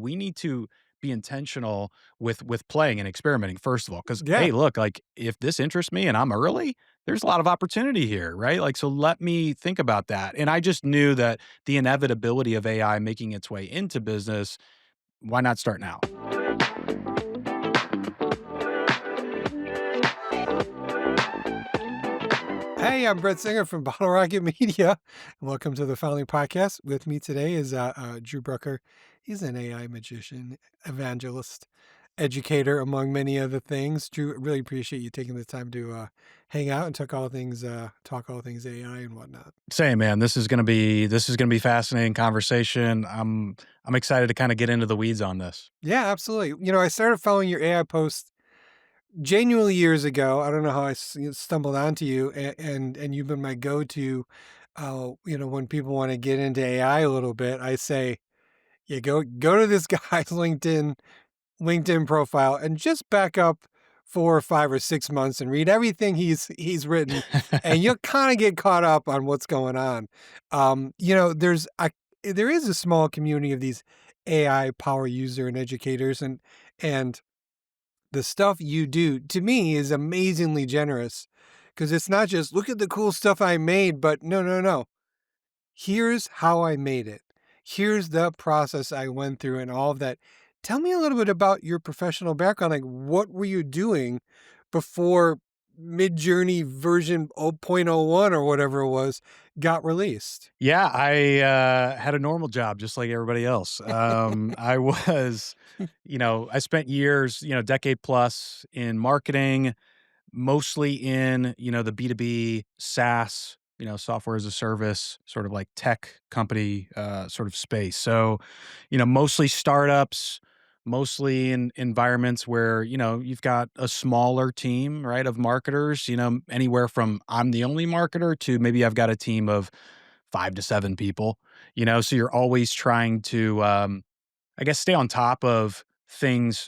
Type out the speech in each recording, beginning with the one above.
we need to be intentional with playing and experimenting, first of all, because Yeah. hey, look, like if this interests me and I'm early, there's a lot of opportunity here, right? Like, so let me think about that. And I just knew that the inevitability of AI making its way into business, why not start now? Hey, I'm Brett Singer from Bottle Rocket Media. Welcome to the Founding Podcast. With me today is Drew Brucker. He's an AI magician, evangelist, educator, among many other things. Drew, really appreciate you taking the time to hang out and talk all things AI and whatnot. Same, man. This is gonna be fascinating conversation. I'm excited to kind of get into the weeds on this. Yeah, absolutely. I started following your AI posts genuinely years ago. I don't know how stumbled onto you, and you've been my go-to. When people want to get into AI a little bit, I say, yeah, go to this guy's LinkedIn profile and just back up 4 or 5 or 6 months and read everything he's written, and you'll kind of get caught up on what's going on. There is a small community of these AI power user and educators, and the stuff you do to me is amazingly generous because it's not just look at the cool stuff I made, but no, no, no. Here's how I made it. Here's the process I went through and all of that. Tell me a little bit about your professional background. Like, what were you doing before Midjourney version 0.01 or whatever it was got released? Yeah, I had a normal job just like everybody else. I was, I spent years, decade plus in marketing, mostly in, the B2B SaaS, software as a service, sort of like tech company sort of space. So, mostly startups, mostly in environments where, you've got a smaller team, right, of marketers, anywhere from I'm the only marketer to maybe I've got a team of 5 to 7 people, so you're always trying to, I guess, stay on top of things,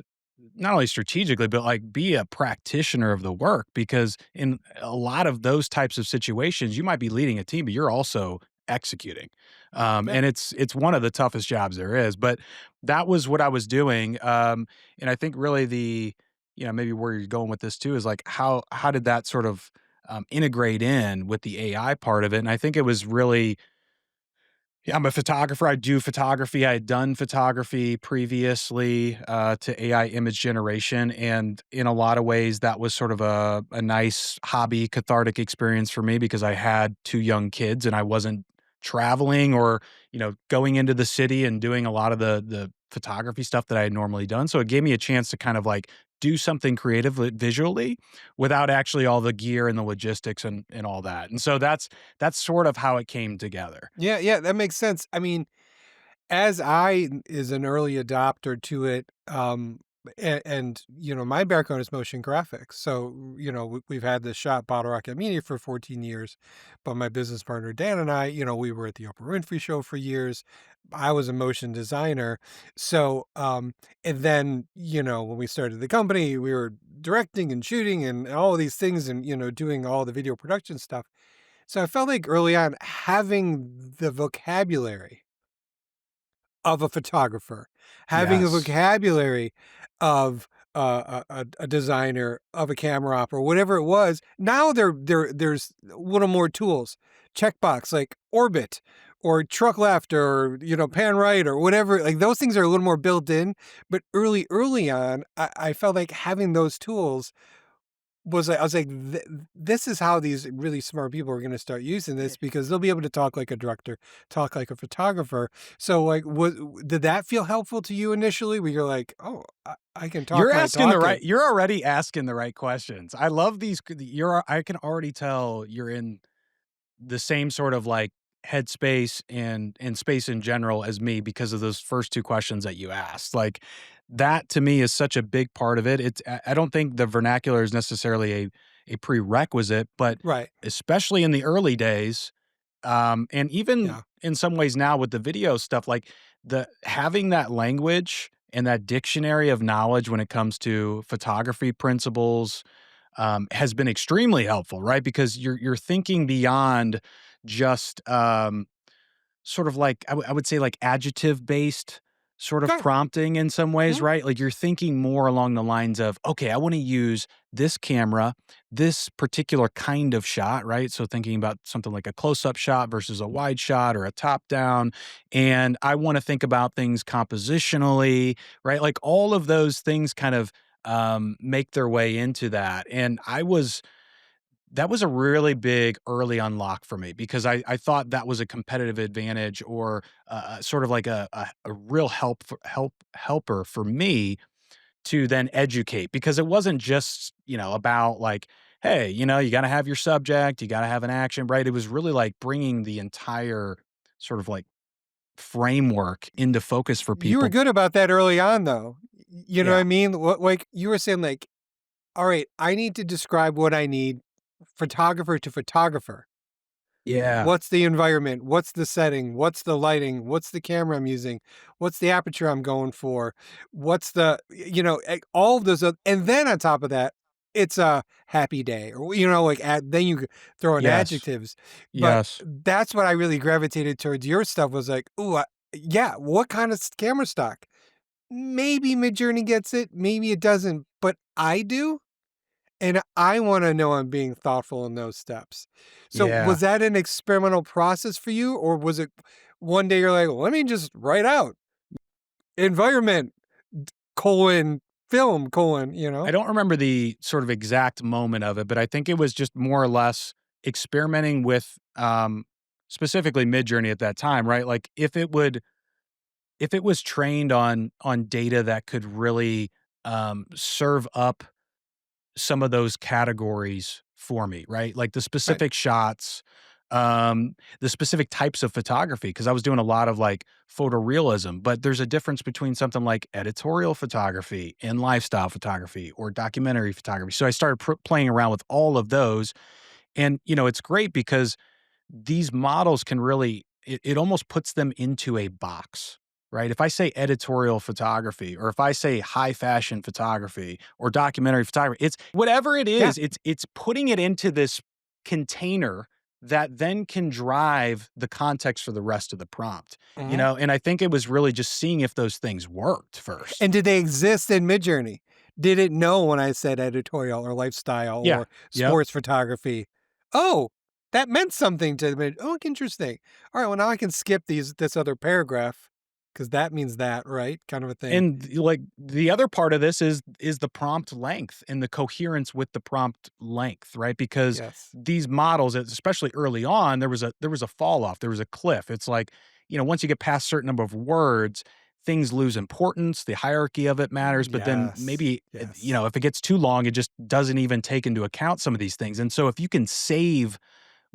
not only strategically, but like be a practitioner of the work. Because in a lot of those types of situations, you might be leading a team, but you're also executing. Yeah. And it's one of the toughest jobs there is. But that was what I was doing. And I think really maybe where you're going with this too is like how did that sort of integrate in with the AI part of it? And I think it was really, yeah, I'm a photographer. I do photography. I had done photography previously to AI image generation. And in a lot of ways, that was sort of a nice hobby, cathartic experience for me because I had 2 young kids and I wasn't traveling or, going into the city and doing a lot of the photography stuff that I had normally done. So it gave me a chance to kind of like do something creative visually without actually all the gear and the logistics and all that. And so that's sort of how it came together. Yeah, yeah, that makes sense. I mean, as I is an early adopter to it, my background is motion graphics. So, we've had this shop, Bottle Rocket Media, for 14 years. But my business partner, Dan, and I, we were at the Oprah Winfrey Show for years. I was a motion designer. So, and then, when we started the company, we were directing and shooting and all of these things and, doing all the video production stuff. So I felt like early on having the vocabulary of a photographer, having a Yes. vocabulary of a designer, of a camera op, or whatever it was. Now there's a little more tools, checkbox like orbit or truck left or pan right or whatever. Like those things are a little more built in. But early on, I felt like having those tools I was like, this is how these really smart people are going to start using this because they'll be able to talk like a director, talk like a photographer. So, like, did that feel helpful to you initially? Where you're like, oh, I can talk my talk. You're already asking the right questions. I love these. I can already tell you're in the same sort of like headspace and space in general as me because of those first 2 questions that you asked. Like that to me is such a big part of it. I don't think the vernacular is necessarily a prerequisite, but Right. especially in the early days, and even Yeah. in some ways now with the video stuff, like the having that language and that dictionary of knowledge when it comes to photography principles, has been extremely helpful, right? Because you're thinking beyond just, sort of like I would say like adjective based sort of Okay. prompting in some ways, Mhm. right? Like you're thinking more along the lines of, okay, I want to use this camera, this particular kind of shot, right? So thinking about something like a close up shot versus a wide shot or a top down. And I want to think about things compositionally, right? Like all of those things kind of make their way into that. And that was a really big early unlock for me because I thought that was a competitive advantage or sort of like a real helper for me to then educate because it wasn't just about like, hey, you got to have your subject, you got to have an action, right? It was really like bringing the entire sort of like framework into focus for You were people. good about that early on, though. You know what Yeah, I mean? What, like you were saying, like, all right, I need to describe what I need, photographer to photographer. yeah, What's the environment? What's the setting? What's the lighting? What's the camera I'm using? What's the aperture I'm going for? What's the, all of those, and then on top of that, it's a happy day, or like then you could throw in yes, adjectives. But yes, that's what I really gravitated towards your stuff was like, ooh, yeah, what kind of camera stock? Maybe Midjourney gets it, maybe it doesn't, but I do. And I wanna know I'm being thoughtful in those steps. So, yeah. was that an experimental process for you, or was it one day you're like, "Let me just write out environment, colon, film, colon," you I know? don't remember the sort of exact moment of it, but I think it was just more or less experimenting with, specifically Midjourney at that time, right? Like if it was trained on data that could really, serve up some of those categories for me, right? Like the Right. specific shots, the specific types of photography, because I was doing a lot of like photorealism, but there's a difference between something like editorial photography and lifestyle photography or documentary photography. So I started playing around with all of those. And, it's great because these models can really it almost puts them into a box, right? If I say editorial photography or if I say high fashion photography or documentary photography, it's whatever it Yeah. is, it's putting it into this container that then can drive the context for the rest of the prompt, Mhm. and I think it was really just seeing if those things worked first. And did they exist in Midjourney? Did it know when I said editorial or lifestyle Yeah. or Yep. sports photography? Oh, that meant something to me. Oh, interesting. All right, well, now I can skip this other paragraph because that means that, right? Kind of a thing. And, like, the other part of this is the prompt length and the coherence with the prompt length, right? Because Yes. these models, especially early on, there was a fall off, there was a cliff. It's like, once you get past a certain number of words, things lose importance, the hierarchy of it matters, but then Yes. maybe, Yes. if it gets too long, it just doesn't even take into account some of these things, and so if you can save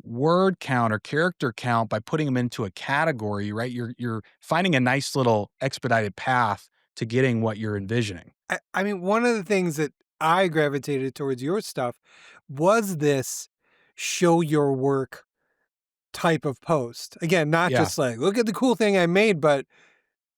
word count or character count by putting them into a category, right? You're finding a nice little expedited path to getting what you're envisioning. I mean, one of the things that I gravitated towards your stuff was this show your work type of post. Again, not Yeah. just like, look at the cool thing I made, but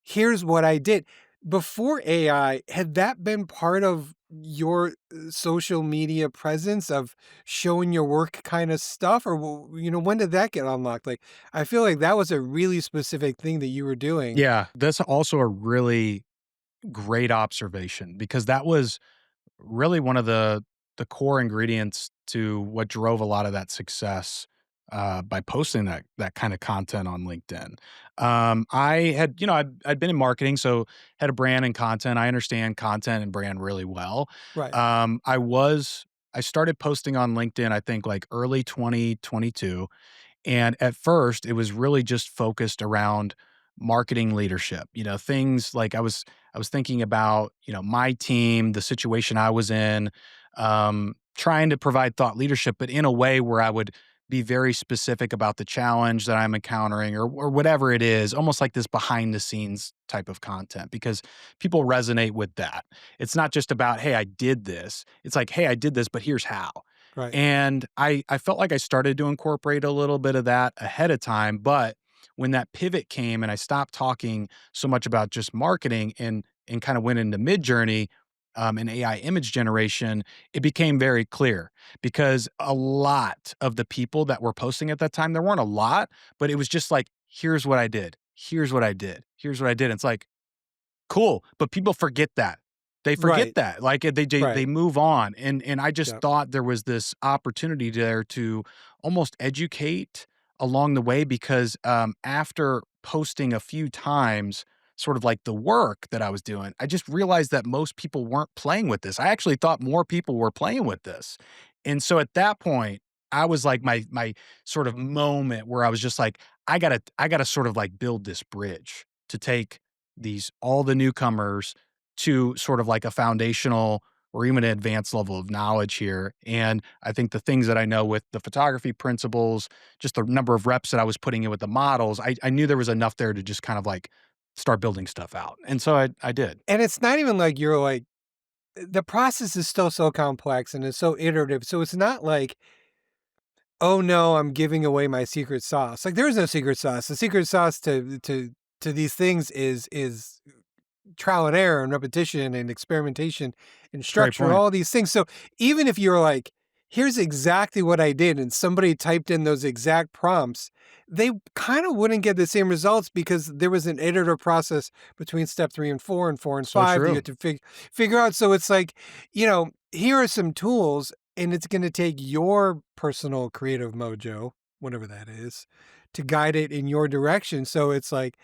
here's what I did. Before AI, had that been part of your social media presence of showing your work kind of stuff? Or, when did that get unlocked? Like, I feel like that was a really specific thing that you were doing. Yeah, that's also a really great observation because that was really one of the core ingredients to what drove a lot of that success, by posting that kind of content on LinkedIn. I had, I'd been in marketing, so had a brand and content. I understand content and brand really well. Right. Um, I was I started posting on LinkedIn, I think like early 2022. And at first, it was really just focused around marketing leadership. Things like I was thinking about, my team, the situation I was in, trying to provide thought leadership, but in a way where I would be very specific about the challenge that I'm encountering or whatever it is, almost like this behind the scenes type of content because people resonate with that. It's not just about, hey, I did this. It's like, hey, I did this, but here's how. Right. And I felt like I started to incorporate a little bit of that ahead of time, but when that pivot came and I stopped talking so much about just marketing and kind of went into Midjourney, and AI image generation, it became very clear because a lot of the people that were posting at that time, there weren't a lot, but it was just like, here's what I did. Here's what I did. Here's what I did. It's like, Cool, but people forget that. They forget Right, that, like, they right. move on, and I just Yep. thought there was this opportunity there to almost educate along the way because, after posting a few times, sort of like the work that I was doing, I just realized that most people weren't playing with this. I actually thought more people were playing with this, and so at that point, I was like my sort of moment where I was just like, I gotta sort of, like, build this bridge to take these all the newcomers to sort of like a foundational or even an advanced level of knowledge here. And I think the things that I know with the photography principles, just the number of reps that I was putting in with the models, I knew there was enough there to just kind of like start building stuff out. And so I did. And it's not even like you're like the process is still so complex and it's so iterative. So it's not like, oh no, I'm giving away my secret sauce. Like there is no secret sauce. The secret sauce to these things is trial and error and repetition and experimentation and Great structure, point. all these things. So even if you're like, here's exactly what I did, and somebody typed in those exact prompts, they kind of wouldn't get the same results because there was an iterative process between step 3 and 4 and So 5 that you true. had to figure out. So it's like, here are some tools, and it's going to take your personal creative mojo, whatever that is, to guide it in your direction. So it's like,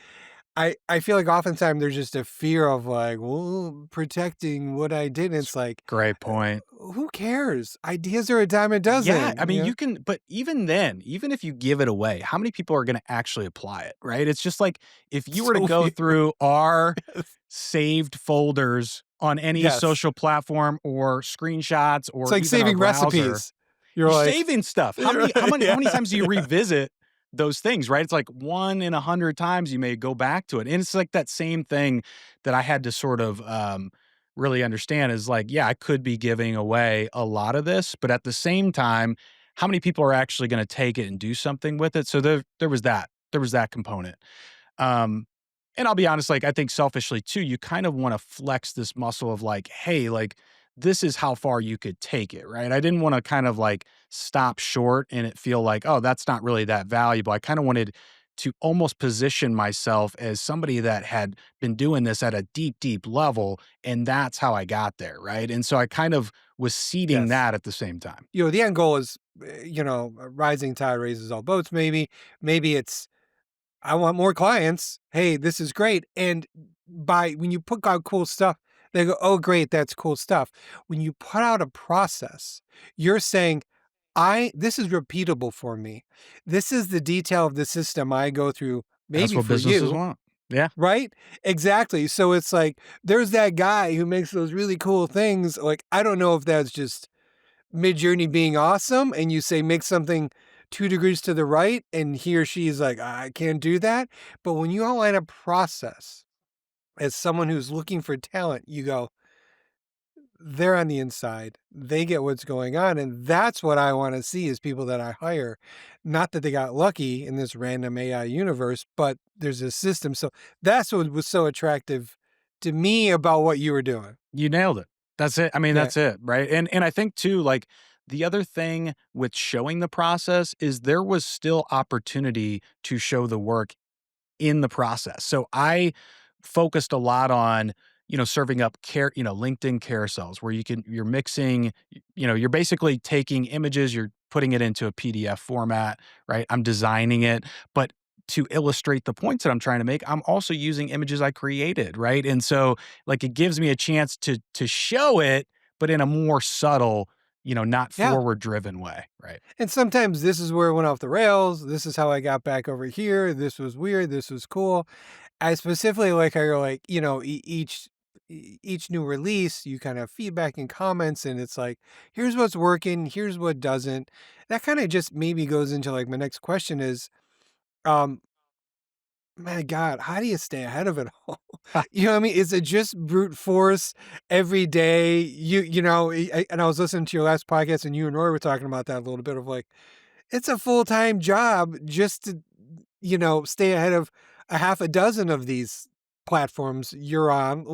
I feel like oftentimes there's just a fear of like, well, protecting what I did. It's It's like, great point. who cares? Ideas are a dime a Yeah, I dozen. mean, you can but even then, even if you give it away, how many people are gonna actually apply it, right? It's just like, if you were to So go few. through our saved folders on any Yes. social platform or screenshots It's or like even our saving browser, recipes. You're you're like, saving stuff. How many how many how yeah, many times do you yeah. revisit those things, right? It's like 1 in 100 times you may go back to it, and it's like that same thing that I had to sort of, really understand is like, yeah, I could be giving away a lot of this, but at the same time, how many people are actually gonna take it and do something with it? So there was that. There was that component. Um, and I'll be honest, like, I think selfishly too, you kind of wanna flex this muscle of like, "Hey, like, this is how far you could take it," right? I didn't wanna kind of like stop short and it feel like, "Oh, that's not really that valuable." I kinda wanted to almost position myself as somebody that had been doing this at a deep, deep level, and that's how I got there, right? And so I kind of was seeding Yes. that at the same time. The end goal is, a rising tide raises all boats. Maybe it's I want more clients. Hey, this is great. And when you put out cool stuff, they go, oh, great, that's cool stuff. When you put out a process, you're saying, this is repeatable for me. This is the detail of the system I go through, That's maybe what for businesses you, want. Yeah. right? Exactly. So it's like there's that guy who makes those really cool things. Like, I don't know if that's just Midjourney being awesome and you say make something 2 degrees to the right and he or she is like, "I can't do that." But when you outline a process as someone who's looking for talent, you go, "They're on the inside. They get what's going on." And that's what I wanna see is people that I hire. Not that they got lucky in this random AI universe, but there's a system. So that's what was so attractive to me about what you were doing. You nailed it. That's it. I mean, Yeah. that's it, right? And I think too, like the other thing with showing the process is there was still opportunity to show the work in the process. So I focused a lot on, serving up LinkedIn carousels where you're mixing, you're basically taking images, you're putting it into a PDF format, right? I'm designing it, but to illustrate the points that I'm trying to make, I'm also using images I created, right? And so like it gives me a chance to show it, but in a more subtle, not Yeah. forward driven way, right? And sometimes this is where it went off the rails. This is how I got back over here. This was weird. This was cool. I specifically like how you're like, each new release, you kind of feedback and comments, and it's like, here's what's working, here's what doesn't. That kind of just maybe goes into like my next question is, um, my God, how do you stay ahead of it all? You know what I mean? Is it just brute force every day? And I was listening to your last podcast, and you and Roy were talking about that a little bit of like, it's a full-time job just to, stay ahead of a half a dozen of these. platforms you're on.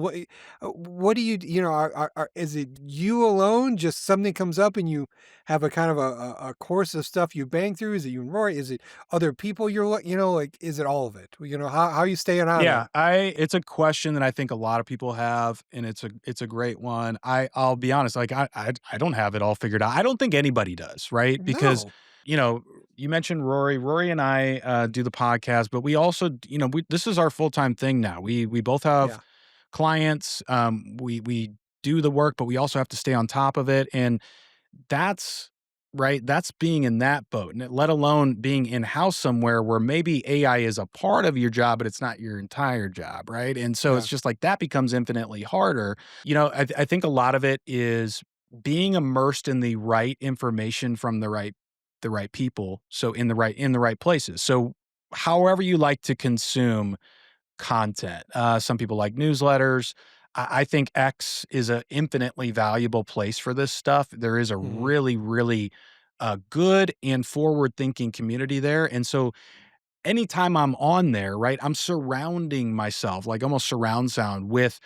What do you know, is it you alone? Just something comes up and you have a kind of a course of stuff you bang through? Is it you and Rory? Is it other people you know, like, is it all of it? You know, how you staying on Yeah, there? I it's a question that I think a lot of people have, and it's a great one. I'll be honest, like I don't have it all figured out. I don't think anybody does, right? Because, No. you know, you mentioned Rory. Rory and I do the podcast, but we also, this is our full-time thing now. We both have Yeah. clients. We do the work, but we also have to stay on top of it. And that's right, that's being in that boat, and let alone being in-house somewhere where maybe AI is a part of your job, but it's not your entire job, right? And so it's Yeah. just like that becomes infinitely harder. I think a lot of it is being immersed in the right information from the right people, so in the right places. So however you like to consume content. Some people like newsletters. I think X is an infinitely valuable place for this stuff. There is a Mhm. really, really good and forward thinking community there. And so anytime I'm on there, right, I'm surrounding myself like almost surround sound with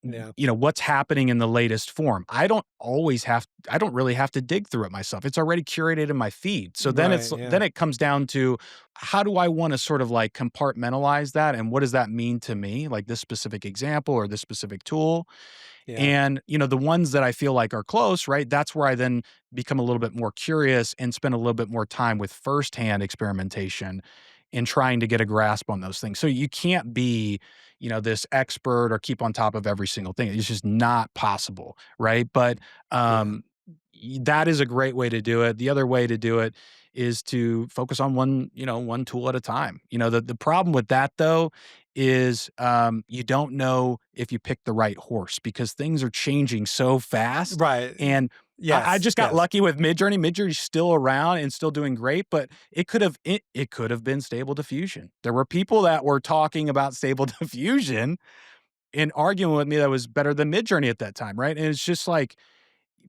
Yeah. what's happening in the latest form. I don't really have to dig through it myself. It's already curated in my feed. So Right, then yeah. it comes down to how do I want to sort of like compartmentalize that and what does that mean to me? Like this specific example or this specific tool. Yeah. And, the ones that I feel like are close, right? That's where I then become a little bit more curious and spend a little bit more time with firsthand experimentation and trying to get a grasp on those things. So you can't be, this expert or keep on top of every single thing. It's just not possible, right? But Yeah. um that is a great way to do it. The other way to do it is to focus on one tool at a time. The problem with that though is you don't know if you pick the right horse because things are changing so fast. Right. And I Yes, just got yes. lucky with Midjourney. Midjourney's still around and still doing great, but it could have been Stable Diffusion. There were people that were talking about Stable Diffusion and arguing with me that was better than Midjourney at that time, right? And it's just like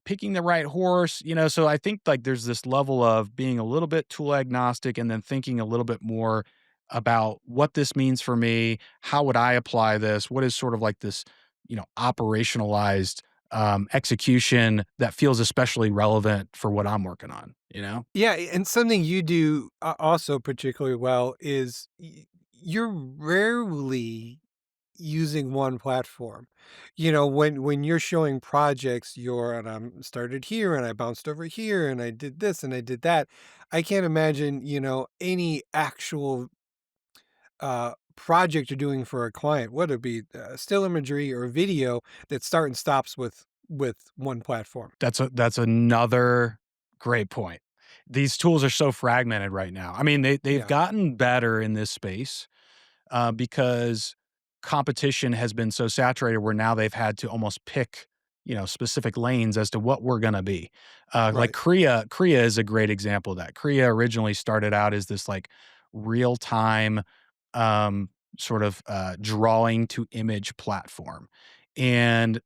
picking the right horse, so I think like there's this level of being a little bit tool agnostic and then thinking a little bit more about what this means for me. How would I apply this? What is sort of like this, operationalized execution that feels especially relevant for what I'm working on? Yeah, and something you do also particularly well is you're rarely using one platform. You know, when you're showing projects, you're and I started here and I bounced over here and I did this and I did that. I can't imagine, any actual project you're doing for a client, whether it be still imagery or video, that start and stops with one platform. That's another great point. These tools are so fragmented right now. I mean, they've Yeah. gotten better in this space because competition has been so saturated where now they've had to almost pick, specific lanes as to what we're gonna be. Like Right. Kriya is a great example of that. Kriya originally started out as this like real time, sort of drawing to image platform, and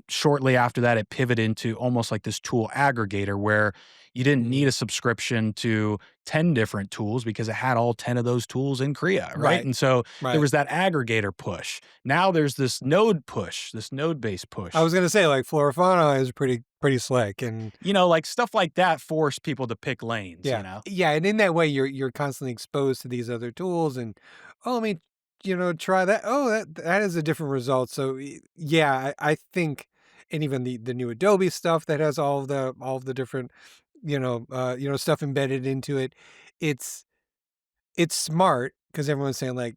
shortly after that, it pivoted into almost like this tool aggregator where you didn't need Mhm. a subscription to 10 different tools because it had all 10 of those tools in Kriya, right? Right. And so there Right. was that aggregator push. Now there's this node push, this node-based I push. was gonna say, like, Florifana is pretty slick, and Like stuff like that force people to pick lanes. yeah, and in that way, you're constantly exposed to these other tools, and oh, let me, try that. Oh, that is a different result. So yeah, I think, and even the new Adobe stuff that has all of the different, stuff embedded into it. It's it's smart because everyone's saying like,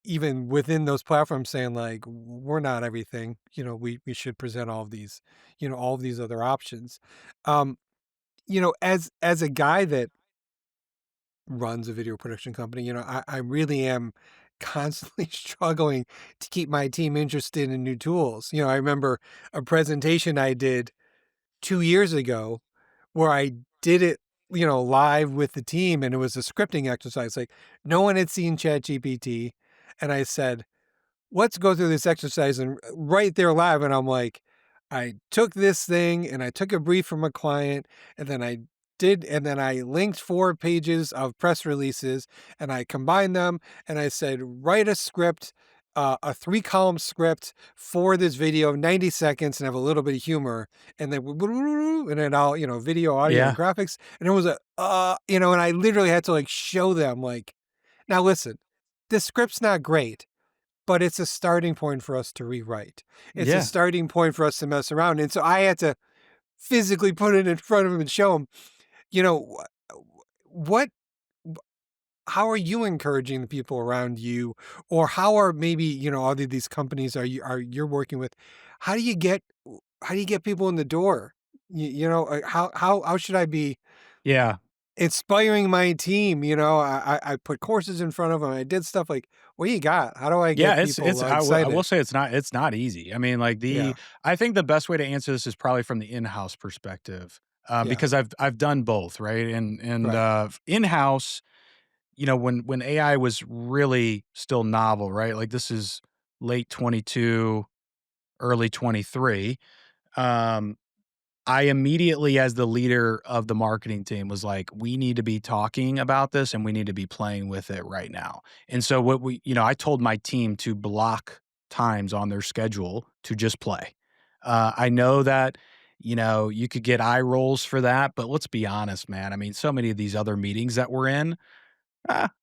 even within those platforms saying like, we're not everything. We should present all of these other options. Um, as a guy that runs a video production company, I really am constantly struggling to keep my team interested in new tools. I remember a presentation I did 2 years ago where I did it, live with the team, and it was a scripting exercise. Like, no one had seen ChatGPT, and I said, let's go through this exercise, and right there live, and I'm like, I took this thing and I took a brief from a client, and then I linked 4 pages of press releases and I combined them, and I said, write a script a 3-column script for this video, 90 seconds, and have a little bit of humor, and then and then all, video, audio, and Yeah. graphics, and it was and I literally had to, like, show them, like, "Now listen, the script's not great, but it's a starting point for us to rewrite. It's a Yeah. starting point for us to mess around," and so I had to physically put it in front of him and show him, you know, what how are you encouraging the people around you, or how are maybe, all of these companies you're working with, how do you get people in the door? How should I be Yeah. inspiring my team? I put courses in front of them. I did stuff like, what do you got? How do I Yeah, get it's people I will excited? say it's not easy. I mean, like, Yeah, I think the best way to answer this is probably from the in-house perspective, yeah, because I've done both, right? right. In-house, when AI was really still novel, right? Like, this is late 22, early 23. Um, I immediately, as the leader of the marketing team, was like, "We need to be talking about this, and we need to be playing with it right now." And so I told my team to block times on their schedule to just play. I know that, you could get eye rolls for that, but let's be honest, man. I mean, so many of these other meetings that we're in,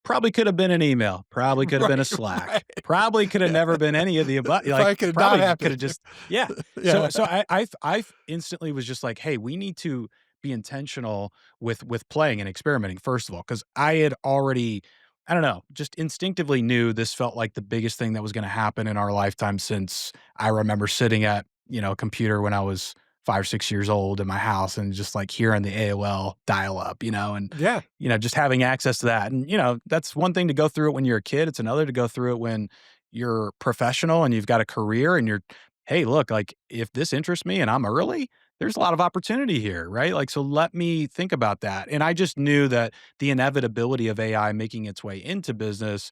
probably could have been an email, probably could have been a Right, Slack, right. probably could have Yeah. never been any of the above. If Like, I could not probably could happen. have just, yeah. So Yeah. so I instantly was just like, "Hey, we need to be intentional with playing and experimenting," first of all, because I had already, I don't know, just instinctively knew this felt like the biggest thing that was gonna happen in our lifetime since I remember sitting at, a computer when I was 5 or 6 years old in my house and just, like, hearing the AOL dial up, and Yeah. just having access to that. And, that's one thing to go through it when you're a kid. It's another to go through it when you're professional and you've got a career and hey, look, like, if this interests me and I'm early, there's a lot of opportunity here, right? Like, so let me think about that. And I just knew that the inevitability of AI making its way into business,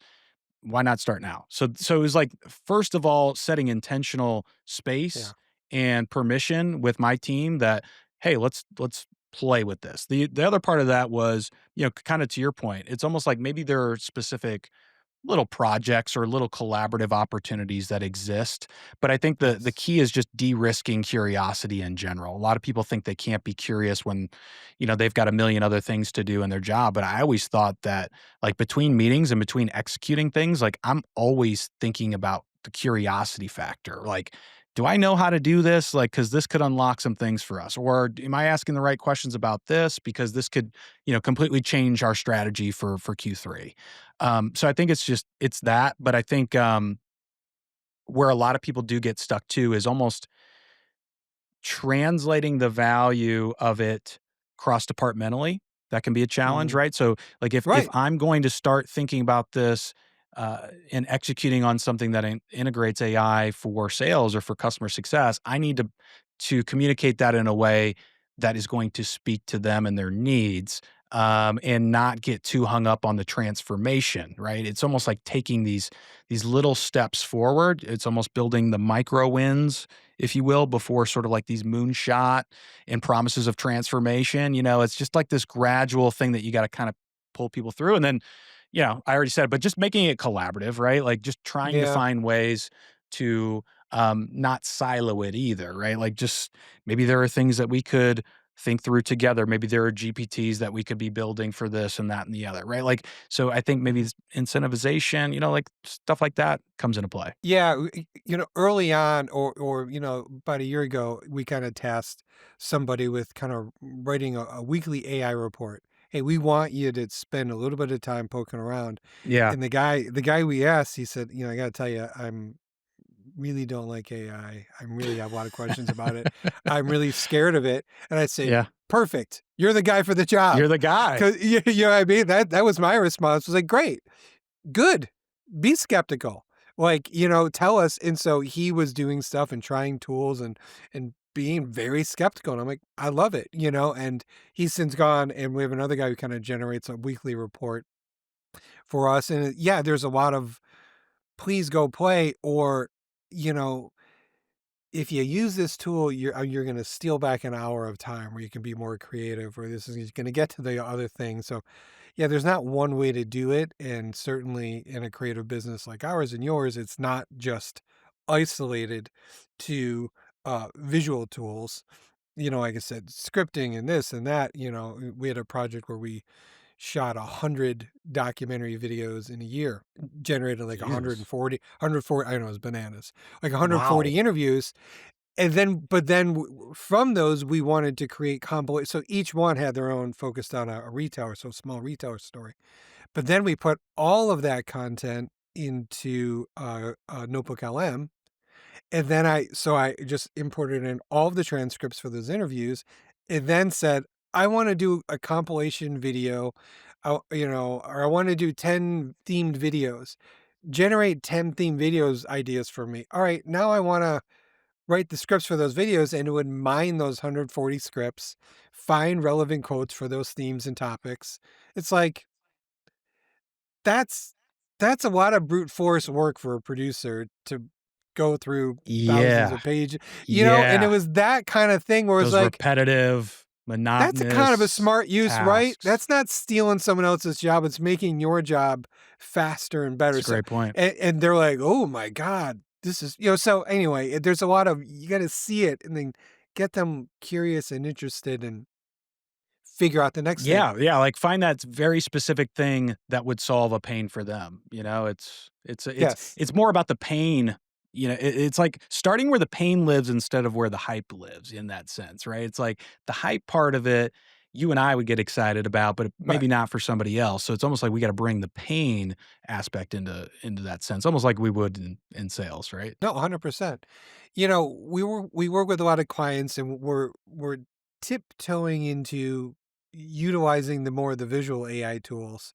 why not start now? So it was like, first of all, setting intentional Yeah. space and permission with my team that, hey, let's play with this. The other part of that was, kind of to your point, it's almost like maybe there are specific little projects or little collaborative opportunities that exist. But I think the Yes. key is just de-risking curiosity in general. A lot of people think they can't be curious when, they've got a million other things to do in their job. But I always thought that, like, between meetings and between executing things, like, I'm always thinking about the curiosity factor. Like, do I know how to do this? Like, because this could unlock some things for us. Or am I asking the right questions about this? Because this could, completely change our strategy for Q3. So I think it's that, but I think, where a lot of people do get stuck too is almost translating the value of it cross-departmentally. That can be a challenge, Mhm. right? So, like, if Right. I'm going to start thinking about this, and executing on something that integrates AI for sales or for customer success, I need to communicate that in a way that is going to speak to them and their needs, and not get too hung up on the transformation, right? It's almost like taking these little steps forward. It's almost building the micro wins, if you will, before sort of like these moonshot and promises of transformation. It's just like this gradual thing that you got to kind of pull people through. And then, I already said, but just making it collaborative, right? Like, just trying to Yeah. find ways to, not silo it either, right? Like, just maybe there are things that we could think through together. Maybe there are GPTs that we could be building for this and that and the other, right? Like, so I think maybe Mhm. this incentivization, like stuff like that comes into play. Yeah, early on, or about a year ago, we kinda tasked somebody with kinda writing a weekly AI report. "Hey, we want you to spend a little bit of time poking around." Yeah. And the guy we asked, he said, "I gotta tell you, I'm really don't like AI. I really have a lot of questions about it. I'm really scared of it." And I say, Yeah. "Perfect. You're the guy for the You're job." the guy. 'Cause you know what I mean? That was my response, was like, "Great. Good. Be skeptical. Like, tell us." And so he was doing stuff and trying tools and being very skeptical. And I'm like, I love it, and he's since gone, and we have another guy who kind of generates a weekly report for us. And yeah, there's a lot of please go play, or, you know, if you use this tool, you're going to steal back an hour of time where you can be more creative, or this is going to get to the other thing. So Yeah, there's not one way to do it, and certainly in a creative business like ours and yours, it's not just isolated to, visual tools. Like I said, scripting and this and that, we had a project where we shot 100 documentary videos in a year, generated like Jesus. 140, I don't know, it was bananas, like Wow. 140 interviews. And then, but then from those, we wanted to create compilation. So each one had their own focused on a retailer, so small retailer story. But then we put all of that content into Notebook LM, and then I just imported in all of the transcripts for those interviews, and then said, I want to do a compilation video, or I want to do 10 themed videos. Generate 10 themed videos ideas for me. All right, now I want to write the scripts for those videos, and it would mine those 140 scripts, find relevant quotes for those themes and topics. It's like that's that's a lot of brute force work for a producer to go through thousands Yeah. of pages, and it Yeah. was that kind of thing where it's Those like, repetitive, that's a kind of a monotonous smart use, right? tasks. That's not stealing someone else's job. It's making your job faster and That's better. a So, great point. and they're like, oh my God, this is, so anyway, there's a lot of, you got to see it and then get them curious and interested and figure out the next thing. Yeah, yeah, like, find that very specific thing that would solve a pain for them, you know? Yes. It's more about the pain, it's like starting where the pain lives instead of where the hype lives in that sense, right? It's like the hype part of it, you and I would get excited about, but maybe Right. not for somebody else, so it's almost like we gotta bring the pain aspect into that sense, almost like we would in sales, right? No, 100%. We work with a lot of clients, and we're tiptoeing into utilizing the more of the visual AI tools,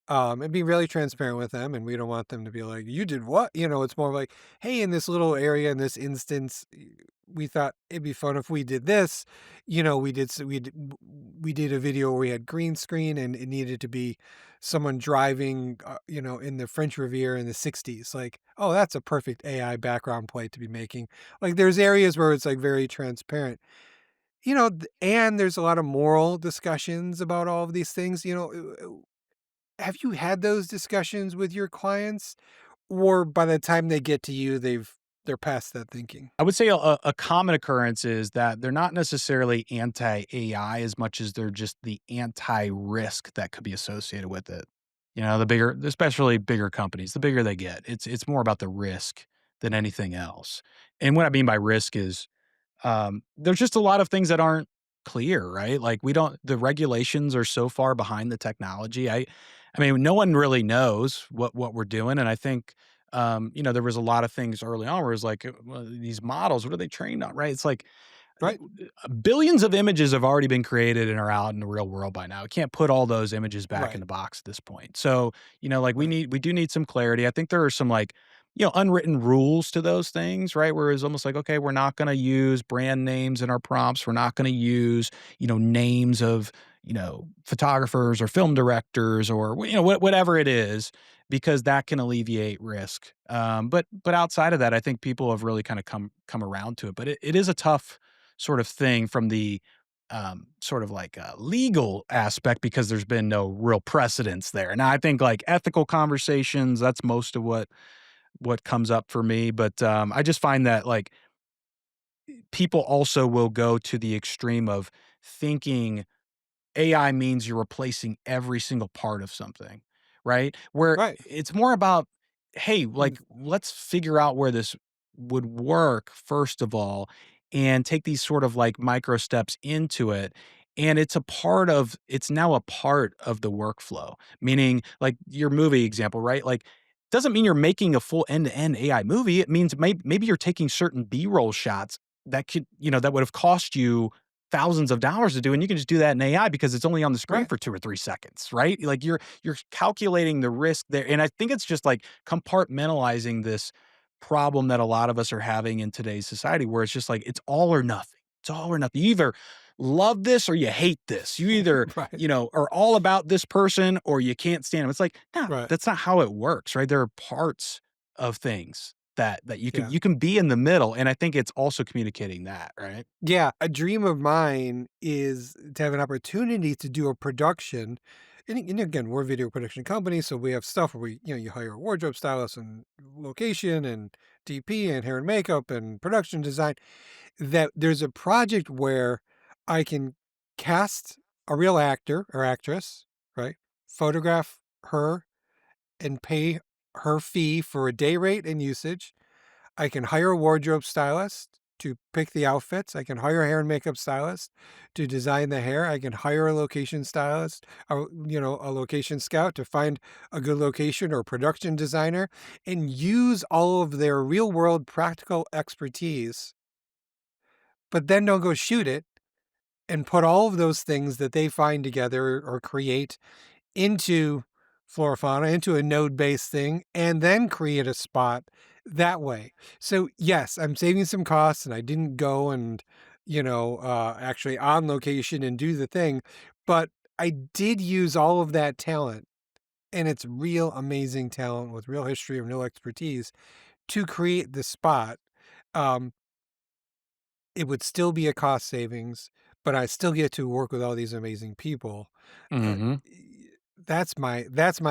and being really transparent with them. And we don't want them to be like, "You did what?" It's more like, "Hey, in this little area, in this instance, we thought it'd be fun if we did this." We did a video where we had green screen, and it needed to be someone driving, in the French Riviera in the '60s. Like, oh, that's a perfect AI background plate to be making. Like, there's areas where it's like very transparent. And there's a lot of moral discussions about all of these things. Have you had those discussions with your clients, or by the time they get to you, they're past that thinking? I would say a common occurrence is that they're not necessarily anti-AI as much as they're just the anti-risk that could be associated with it. The bigger, especially bigger companies, the bigger they get, it's more about the risk than anything else. And what I mean by risk is there's just a lot of things that aren't clear, right? Like the regulations are so far behind the technology. I mean, no one really knows what we're doing. And I think, there was a lot of things early on where it was like, well, these models, what are they trained on, right? It's like Right. billions of images have already been created and are out in the real world by now. We can't put all those images back in Right. the box at this point. So, like Right. we do need some clarity. I think there are some like, unwritten rules to those things, right? Where it's almost like, okay, we're not going to use brand names in our prompts. We're not going to use, names of, photographers or film directors or, whatever it is, because that can alleviate risk. But outside of that, I think people have really kind of come around to it. But it is a tough sort of thing from the sort of like legal aspect because there's been no real precedence there. Now, I think like ethical conversations, that's most of what comes up for me. But I just find that like people also will go to the extreme of thinking AI means you're replacing every single part of something, right? Where Right. it's more about, hey, Mm. like, let's figure out where this would work, first of all, and take these sort of like micro steps into it. And it's now a part of the workflow, meaning like your movie example, right? Like, doesn't mean you're making a full end to end AI movie. It means maybe you're taking certain B-roll shots that would have cost you thousands of dollars to do, and you can just do that in AI because it's only on the screen Right. for 2 or 3 seconds, right? Like, you're calculating the risk there, and I think it's just, like, compartmentalizing this problem that a lot of us are having in today's society where it's just like, it's all or nothing. It's all or nothing. You either love this or you hate this. You either, Right. are all about this person or you can't stand them. It's like, no, Right. that's not how it works, right? There are parts of things that you can Yeah. you can be in the middle, and I think it's also communicating that, right? Yeah. A dream of mine is to have an opportunity to do a production and again, we're a video production company, so we have stuff where we, you hire a wardrobe stylist and location and DP and hair and makeup and production design. That there's a project where I can cast a real actor or actress, right? Photograph her and pay her fee for a day rate and usage. I can hire a wardrobe stylist to pick the outfits. I can hire a hair and makeup stylist to design the hair. I can hire a location stylist, or, a location scout to find a good location, or a production designer, and use all of their real world practical expertise, but then don't go shoot it and put all of those things that they find together or create into Flora into a node-based thing, and then create a spot that way. So, yes, I'm saving some costs, and I didn't go and, actually on location and do the thing, but I did use all of that talent, and it's real amazing talent with real history and real expertise to create the spot. Um, it would still be a cost savings, but I still get to work with all these amazing people. Uh, Mhm. that's my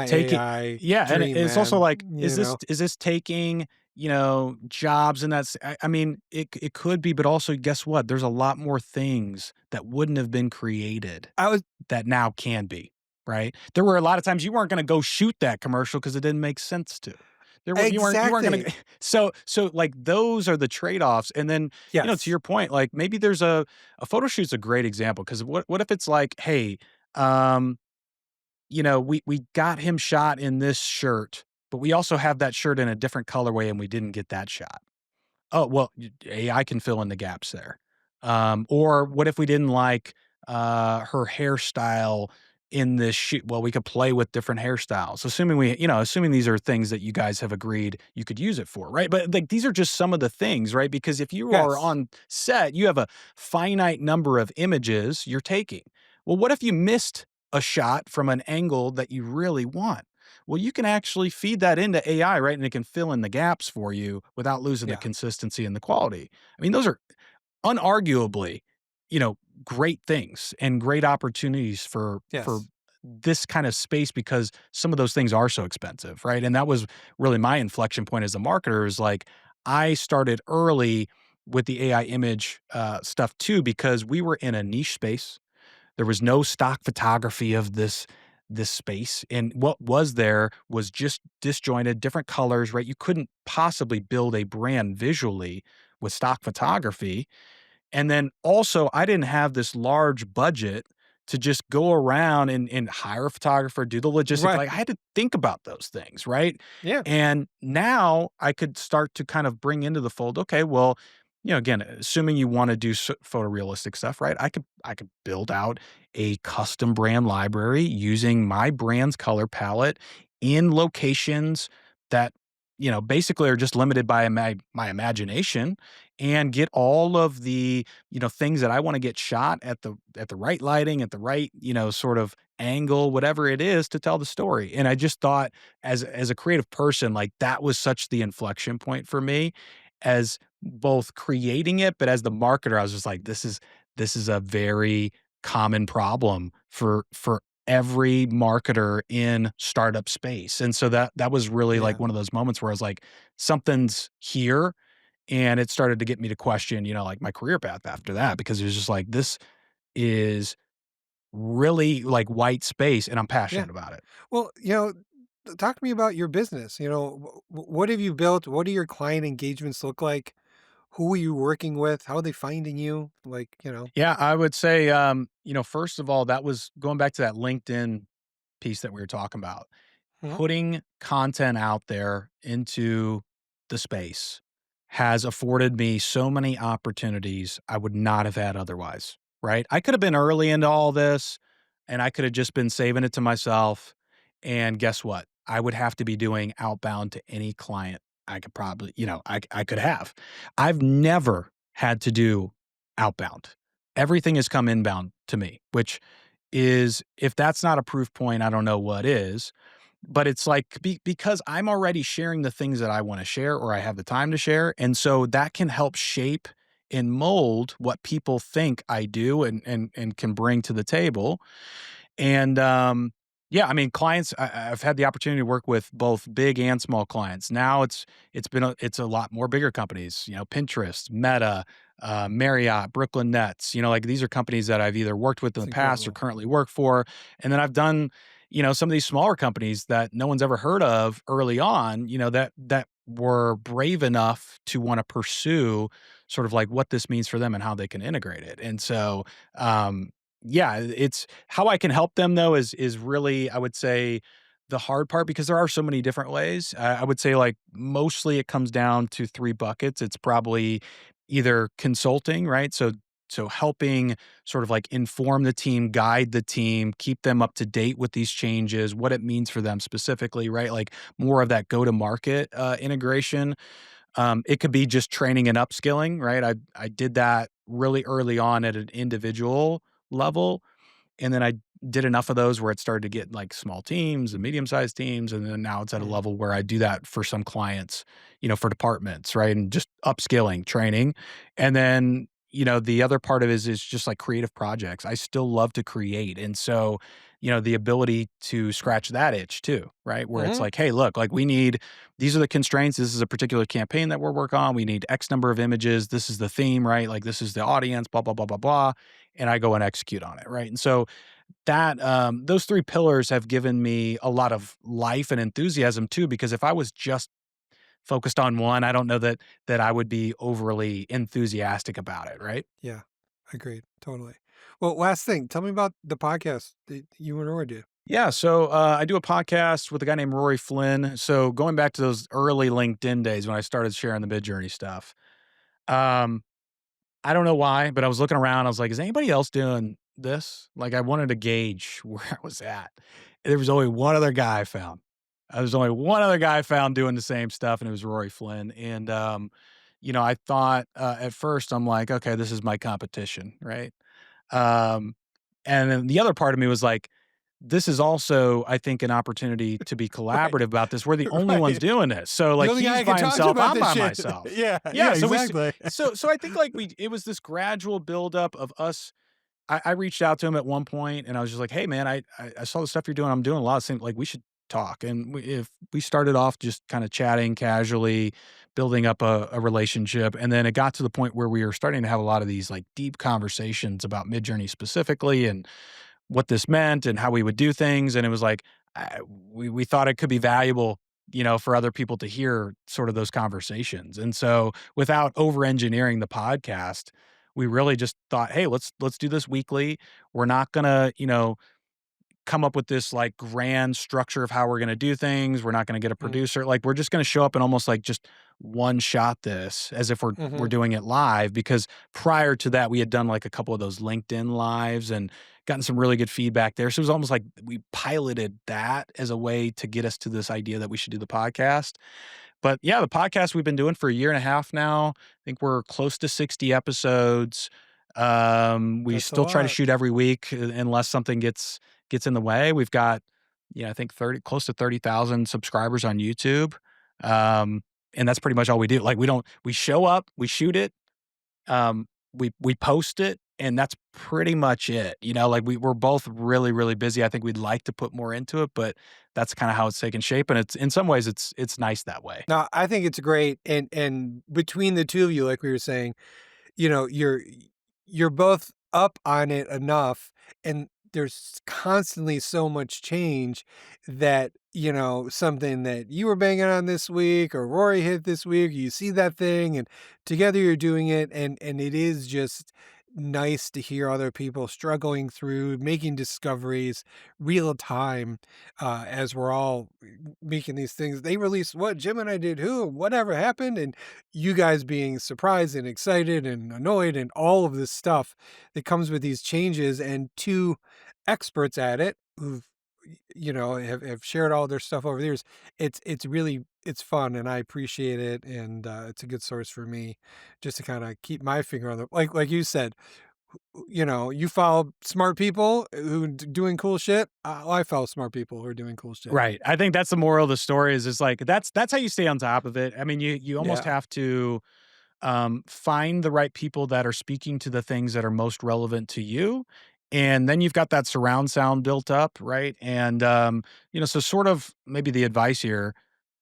Take it AI yeah, and dream, it's also man, like, is this taking, jobs, and I mean, it could be, but also guess what? There's a lot more things that wouldn't have been created I was that now can be, right? There were a lot of times you weren't gonna go shoot that commercial because it didn't make sense to. You weren't gonna exactly. so, like, those are the trade-offs, and then, to Yes. your point, like, maybe there's a photo shoot's a great example because what if it's like, "Hey, um" we got him shot in this shirt, but we also have that shirt in a different colorway and we didn't get that shot. Oh, well, AI can fill in the gaps there. Or what if we didn't like her hairstyle in this shoot? Well, we could play with different hairstyles, assuming these are things that you guys have agreed you could use it for, right? But like these are just some of the things, right? Because if you are Yes. on set, you have a finite number of images you're taking. Well, what if you missed a shot from an angle that you really want? Well, you can actually feed that into AI, right? And it can fill in the gaps for you without losing the Yeah. consistency and the quality. I mean, those are unarguably, you know, great things and great opportunities for Yes. this kind of space because some of those things are so expensive, right? And that was really my inflection point as a marketer is like I started early with the AI image stuff too because we were in a niche space. There was no stock photography of this space, and what was there was just disjointed, different colors, right? You couldn't possibly build a brand visually with stock photography, and then also, I didn't have this large budget to just go around and hire a photographer, do the logistic Right. like, I had to think about those things, right? Yeah. And now I could start to kind of bring into the fold, okay, well, again, assuming you wanna do photorealistic stuff, right? I could build out a custom brand library using my brand's color palette in locations that, basically are just limited by my imagination and get all of the things that I want to get shot at the right lighting, at the right, sort of angle, whatever it is to tell the story. And I just thought as a creative person, like that was such the inflection point for me as both creating it, but as the marketer, I was just like, this is a very common problem for every marketer in startup space. And so that was really like Yeah. one of those moments where I was like, something's here and it started to get me to question, like my career path after that because it was just like, this is really like white space and I'm Yeah. passionate about it. Well, talk to me about your business. What have you built? What do your client engagements look like? Who are you working with? How are they finding you? Yeah, I would say, first of all, that was going back to that LinkedIn piece that we were talking about. Mhm. Putting content out there into the space has afforded me so many opportunities I would not have had otherwise, right? I could have been early into all this and I could have just been saving it to myself. And guess what? I would have to be doing outbound to any client I could probably, I could have. I've never had to do outbound. Everything has come inbound to me, which is if that's not a proof point, I don't know what is. But it's like because I'm already sharing the things that I wanna share or I have the time to share, and so that can help shape and mold what people think I do and can bring to the table, and, Yeah, I mean, clients. I've had the opportunity to work with both big and small clients. Now it's a lot more bigger companies. You know, Pinterest, Meta, Marriott, Brooklyn Nets. You know, like these are companies that I've either worked with in It's the past or incredible. currently work for, and then I've done some of these smaller companies that no one's ever heard of early on. You know that were brave enough to want to pursue sort of like what this means for them and how they can integrate it. And so um, yeah, it's how I can help them though is really, I would say, the hard part because there are so many different ways. I would say like mostly it comes down to 3 buckets. It's probably either consulting, right? So helping sort of like inform the team, guide the team, keep them up to date with these changes, what it means for them specifically, right? Like more of that go to market integration. It could be just training and upskilling, right? I did that really early on at an individual level, and then I did enough of those where it started to get like small teams and medium-sized teams, and then now it's at a Mhm, level where I do that for some clients, for departments, right? And just upskilling, training. And then, the other part of it is just like creative projects. I still love to create. And so, the ability to scratch that itch too, right? Where it's mhm. like, hey, look, like these are the constraints. This is a particular campaign that we're working on. We need X number of images. This is the theme, right? Like this is the audience, blah, blah, blah, blah, blah. And I go and execute on it, right? And so those 3 pillars have given me a lot of life and enthusiasm too, because if I was just focused on one, I don't know that I would be overly enthusiastic about it, right? Yeah, agreed, totally. Well, last thing, tell me about the podcast that you and Roy do. Yeah, so, I do a podcast with a guy named Rory Flynn. So going back to those early LinkedIn days when I started sharing the Midjourney stuff, um, I don't know why, but I was looking around, I was like, "Is anybody else doing this?" Like, I wanted to gauge where I was at. And there was only one other guy I found. There's only one other guy I found doing the same stuff, and it was Rory Flynn. And, I thought, at first, I'm like, "Okay, this is my competition," right? Um, and then the other part of me was like, this is also, I think, an opportunity to be Right, collaborative about this. We're the only ones right. doing this. So, The like, only guy he's I can by talk to himself, about I'm this by shit. myself. Yeah, Yeah, yeah, so exactly. so I think, like, it was this gradual buildup of us. I reached out to him at one point, and I was just like, "Hey, man, I saw the stuff you're doing. I'm doing a lot of things. Like, we should talk." And if we started off just kind of chatting casually, building up a relationship, and then it got to the point where we were starting to have a lot of these like deep conversations about Midjourney specifically, and what this meant and how we would do things. And it was like, we thought it could be valuable, for other people to hear sort of those conversations. And so without over engineering the podcast, we really just thought, hey, let's do this weekly. We're not gonna, come up with this like grand structure of how we're going to do things. We're not going to get a Mm, producer. Like we're just going to show up and almost like just one shot this as if we're mhm. doing it live, because prior to that we had done like a couple of those LinkedIn lives and gotten some really good feedback there. So it was almost like we piloted that as a way to get us to this idea that we should do the podcast. But yeah, the podcast we've been doing for a year and a half now. I think we're close to 60 episodes. We That's a still try to lot. shoot every week unless something gets in the way. We've got, I think 30 close to 30,000 subscribers on YouTube. Um, and that's pretty much all we do. Like we show up, we shoot it, we post it, and that's pretty much it. Like we're both really, really busy. I think we'd like to put more into it, but that's kind of how it's taken shape. And it's in some ways it's nice that way. No, I think it's great, and between the 2 of you, like we were saying, you know, you're both up on it enough, and there's constantly so much change that, something that you were banging on this week or Rory hit this week, you see that thing and together you're doing it, and it is just nice to hear other people struggling through making discoveries real time, as we're all making these things. They released what Jim and I did who whatever happened, and you guys being surprised and excited and annoyed and all of this stuff that comes with these changes, and 2 experts at it who've have shared all their stuff over the years. It's really it's fun, and I appreciate it, and it's a good source for me just to kind of keep my finger on the like you said, you follow smart people who doing cool shit. I follow smart people who are doing cool shit. Right. I think that's the moral of the story is like that's how you stay on top of it. I mean, you almost Yeah. have to find the right people that are speaking to the things that are most relevant to you, And then you've got that surround sound built up, right? And, so sort of maybe the advice here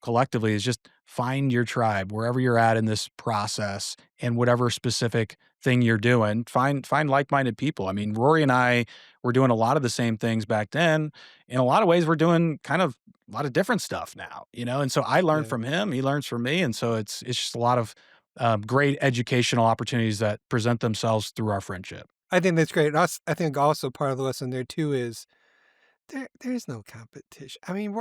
collectively is just find your tribe wherever you're at in this process and whatever specific thing you're doing. Find like-minded people. I mean, Rory and I were doing a lot of the same things back then. In a lot of ways, we're doing kind of a lot of different stuff now, And so I learned Yeah. from him, he learns from me, and so it's just a lot of great educational opportunities that present themselves through our friendship. I think that's great. I think also part of the lesson there too is there's no competition. I mean,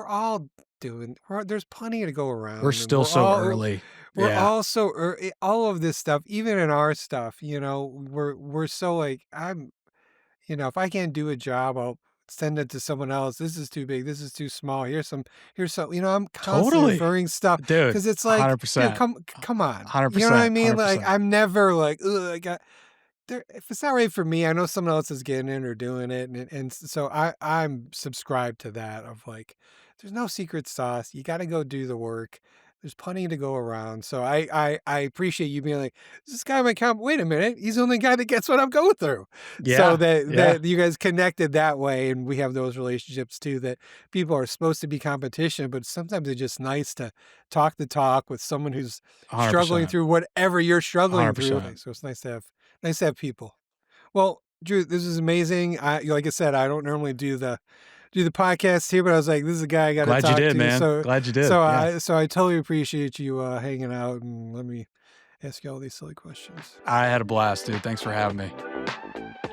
there's plenty to go We're around, and still so early. we're Yeah, all so all of this stuff, even in our stuff, we're so like if I can't do a job, I'll send it to someone else. This is too big. This is too small. Here's some. I'm constantly totally. referring stuff Dude, because it's like, dude, 100%. come on. You know what I 100%, mean? Like 100%. I'm never like, ugh, if it's not right for me, I know someone else is getting it or doing it, so I'm subscribed to that of like, there's no secret sauce. You got to go do the work. There's plenty to go around. So I appreciate you being like, this guy might come. Wait a minute, he's the only guy that gets what I'm going through. So Yeah, yeah, that you guys connected that way, and we have those relationships too. That people are supposed to be competition, but sometimes it's just nice to talk the talk with someone who's struggling 100%, through whatever you're struggling through. 100%. So it's nice to have people. Well, Drew, this is amazing. Like I said, I don't normally do the podcast here, but I was like, this is a guy I got to Glad you talk did, to. man. So, Glad you did, so yeah. I totally appreciate you hanging out and let me ask you all these silly questions. I had a blast, dude. Thanks for having me.